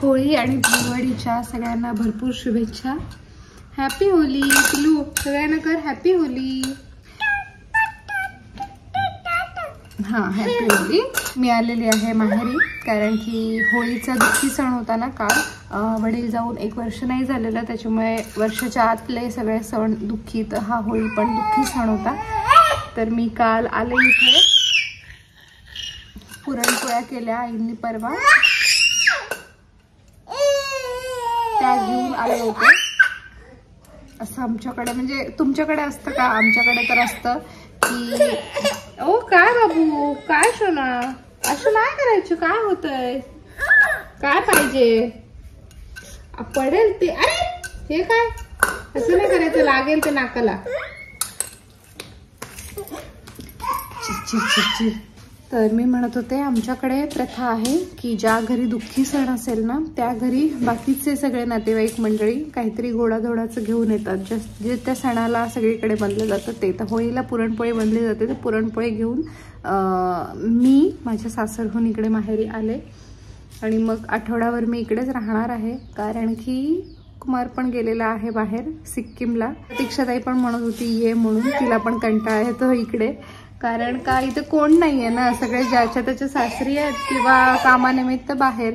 होळी आणि दिवाळीच्या सगळ्यांना भरपूर शुभेच्छा। हॅपी होली पिलू, सगळ्यांना कर हॅपी होली। हा हॅपी होली। मी आलेली आहे माहेरी, कारण की होळीचा दुःखी सण होता ना काल। वडील जाऊन 1 वर्ष नाही झालेलं, त्याच्यामुळे वर्षाच्या आतले सगळे सण दुःखी, तर हा होळी पण दुःखी सण होता। तर मी काल आले इथे, पुरणपोळ्या केल्या आईंनी परवा, त्या घेऊन आले होते। असं आमच्याकडे, म्हणजे तुमच्याकडे असतं का? आमच्याकडे तर असतं की ओ काय बाबू, काय सोना, असं नाही करायचं, काय होतंय, काय पाहिजे, पडेल ते, अरे हे काय, असं नाही करायचं, लागेल ते नाकाला। तर मी म्हणत होते, आमच्याकडे प्रथा आहे की ज्या घरी दुःखी सण असेल ना, त्या घरी बाकीचे सगळे नातेवाईक मंडळी काहीतरी गोडाधोडाचं घेऊन येतात, जे त्या सणाला सगळीकडे बनलं जातं ते। तर होळीला पुरणपोळी बनली जाते, तर पुरणपोळी घेऊन मी माझ्या सासरहून इकडे माहेरी आले, आणि मग आठवड्यावर मी इकडेच राहणार आहे, कारण की कुमार पण गेलेला आहे बाहेर सिक्कीमला। दीक्षाताई पण म्हणत होती ये म्हणून, तिला पण कंटाळा येतो इकडे, कारण का इथे कोण नाहीये ना, सगळे ज्याच्या त्याच्या सासरी आहेत किंवा कामानिमित्त बाहेर,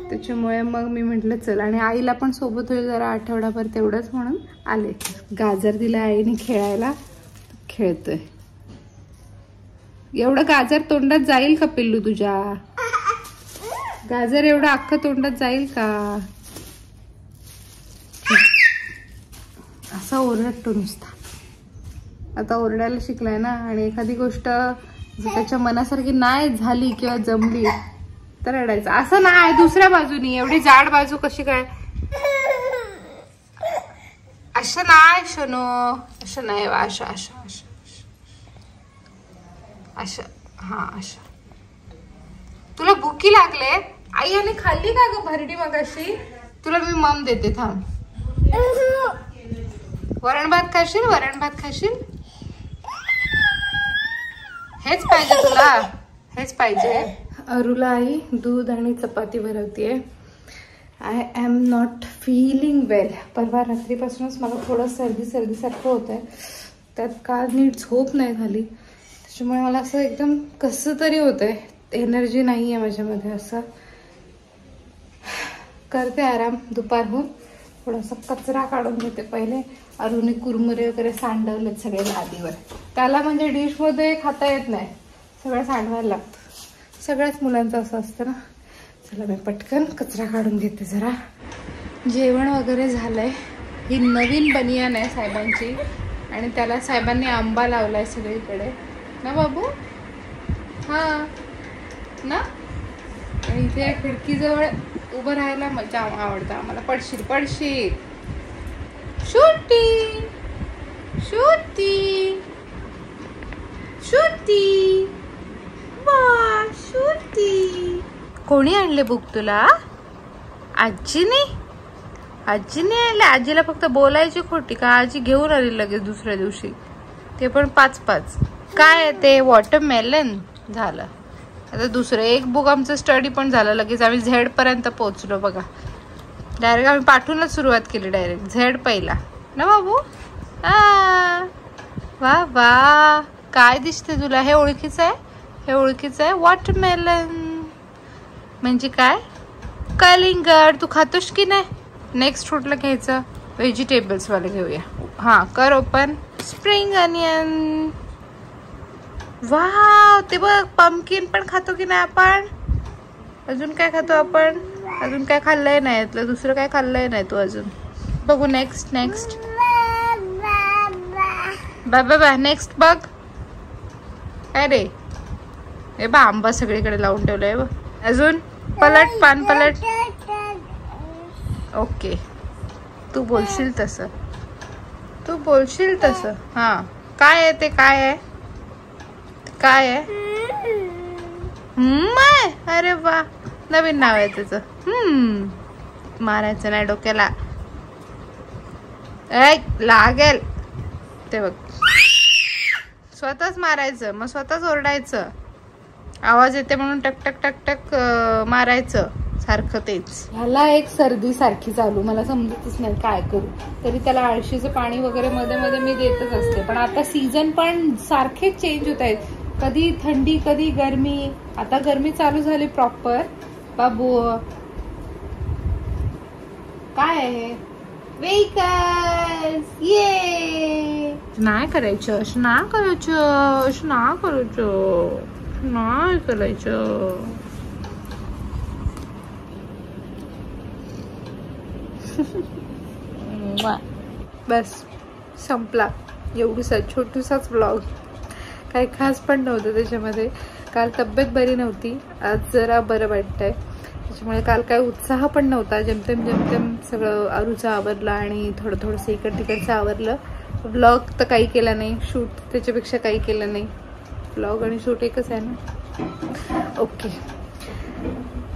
त्याच्यामुळे मग मी म्हटलं चल, आणि आईला पण सोबत होईल जरा आठवडाभर तेवढंच म्हणून आले। गाजर दिला आईने खेळायला, खेळतोय। एवढं गाजर तोंडात जाईल का पिल्लू तुझ्या? गाजर एवढं अख्खं तोंडात जाईल का? असा ओरडतो नुसता। आता ओरडायला शिकलाय ना, आणि एखादी गोष्ट त्याच्या मनासारखी नाही झाली किंवा जमली तर रडायचं। असं नाही, दुसऱ्या बाजूनी, एवढी जाड बाजू कशी काय, असं नाही शनो, असं नाही, अशा अशा अशा अशा, हा अशा। तुला भुकी लागले? आई याने खाल्ली का ग भरडी मगाशी? तुला मी मम देते, थांब। वरण भात खाशील? वरण भात खाशील? हेच पाहिजे तुला? हेच पाहिजे? अरुला आई दूध आणि चपाती भरवतीये। आय एम नॉट फीलिंग वेल। परवा रात्रीपासूनच मला थोडं सर्दी सारखं होत आहे, त्यात काल नीट झोप नाही झाली, त्याच्यामुळे मला असं एकदम कसं तरी होतंय, एनर्जी नाही आहे माझ्यामध्ये। असं करते आराम, दुपारहून थोडासा कचरा काढून घेते पहिले। अरुने कुरमुरे वगैरे सांडवलेत सगळे लादीवर, त्याला म्हणजे डिशमध्ये खाता येत नाही, सगळं सांडवायला लागतं, सगळ्याच मुलांचं असं असतं ना। चला मी पटकन कचरा काढून घेते जरा। जेवण वगैरे झालंय। ही नवीन बनियान आहे साहेबांची, आणि त्याला साहेबांनी आंबा लावलाय सगळीकडे ना बाबू, हा ना। आणि इथे खिडकीजवळ उभं राहायला मजा आवडतं आम्हाला। पडशील पडशील, शुटी शुटी शुटी, वा शुटी। कोणी आणले बुक तुला? आजीने? आजीने आणले? आजीला फक्त बोलायची खोटी का? आजी घेऊन आली लगेच दुसऱ्या दिवशी, ते पण 5-5। काय आहे ते? वॉटरमेलन झालं। आता दुसरं एक बुक आमचं स्टडी पण झालं लगेच, आम्ही झेड पर्यंत पोहोचलो बघा। डायरेक्ट आम्ही पाठवूनच सुरुवात केली, डायरेक्ट झेड पहिला ना बाबू। वा वा, काय दिसते तुला? हे ओळखीचं आहे? हे ओळखीचं आहे? वॉटरमेलन म्हणजे काय? कलिंगड। तू खातोस की नाही? नेक्स्ट फ्रूटला घ्यायचं, व्हेजिटेबल्स वाले घेऊया। हा कर ओपन। स्प्रिंग अनियन, वाव, ते बघ पंपकिन पण खातो की नाही आपण? अजून काय खातो आपण? अजून काय खाल्लंय नाही यातलं, दुसरं काय खाल्लंय नाही तू अजून? बघू नेक्स्ट नेक्स्ट, बा नेक्स्ट बघ। काय रे? हे बा आंबा सगळीकडे लावून ठेवलंय बघ। अजून पलट, पान पलट। ओके, तू बोलशील तसं, तू बोलशील तसं। हा काय आहे ते? काय आहे? काय आहे? अरे वा, नवीन नाव आहे त्याचं। मारायचं नाही डोक्याला, लागेल ते बघ। स्वतःच मारायचं, मग स्वतःच ओरडायचं, आवाज येते म्हणून टक टक टक टक मारायचं, सारखं तेच. ह्याला एक सर्दी सारखी चालू, मला समजतच नाही काय करू. तरी त्याला आळशीचं पाणी वगैरे मध्ये मध्ये मी देतच असते. पण आता सीझन पण सारखे चेंज होत आहेत, कधी थंडी कधी गरमी. आता गरमी चालू झाली प्रॉपर. बाबू काय आहे वेकर्स ये नाही करायचं, असं नाही करायचं, असं नाही करायचं, नाही करायचं. बस संपला. एवढूसा छोटूसाच ब्लॉग, काही खास पण नव्हतं त्याच्यामध्ये. काल तब्येत बरी नव्हती, आज जरा बरं वाटतंय. त्याच्यामुळे काल काय उत्साह पण नव्हता. जेमतेम सगळं आरूचं आवरलं आणि थोडंसं इकड तिकडचं आवरलं. ब्लॉग तर काही केला नाही, शूट त्याच्यापेक्षा काही केलं नाही. ब्लॉग आणि शूट एकच आहे ना. ओके,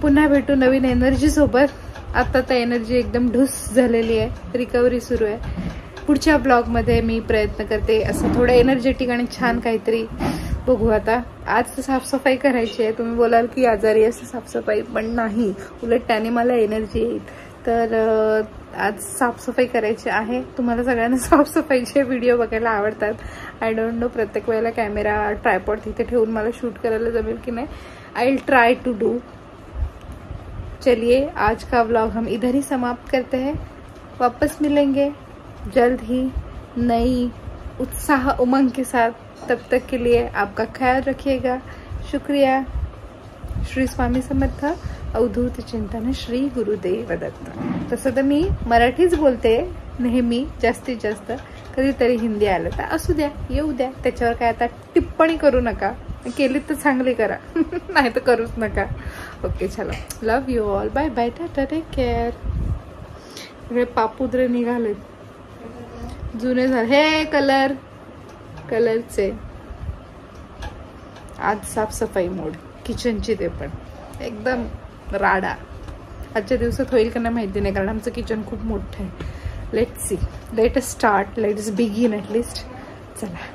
पुन्हा भेटू नवीन एनर्जी सोबत. आता तर एनर्जी एकदम ढुस झालेली आहे, रिकव्हरी सुरू आहे. पुढच्या ब्लॉगमध्ये मी प्रयत्न करते असं थोडं एनर्जेटिक आणि छान काहीतरी बघू. आता आज साफसफाई करायची आहे. तुम्ही बोलाल की आजारी असं साफसफाई, पण नाही, उलट त्याने मला एनर्जी येईल. तर आज साफसफाई करायची आहे. तुम्हाला सगळ्यांना साफसफाईचे व्हिडिओ बघायला आवडतात. आय डोंट नो प्रत्येक वेळेला कॅमेरा ट्रायपॉड तिथे ठेवून मला शूट करायला जमेल की नाही. I will try to do. चलिए, आज का व्लॉग हम इधर ही समाप्त करते हैं. वापस मिलेंगे जल्द ही नई उत्साह उमंग के साथ. तब तक के लिए आपका ख्याल रखिएगा. शुक्रिया. श्री स्वामी समर्थ. अवधूत चिंतन श्री गुरुदेव दत्त. तसं तर मी मराठीच बोलते नेहमी, जास्तीत जास्त. कधीतरी हिंदी आलं तर असू द्या, येऊ द्या. त्याच्यावर काय आता टिप्पणी करू नका. केली तर चांगली करा, नाही तर करूच नका. ओके, चला, love you all. Bye bye, tata, take care. सगळे पापुद्रे निघालेत, जुने झाले. हे कलरचे. आज साफसफाई मोड किचनची, ते पण एकदम राडा. आजच्या दिवसात होईल का नाही माहिती नाही, कारण आमचं किचन खूप मोठं आहे. Let's see, let us start, let's begin at least. चला.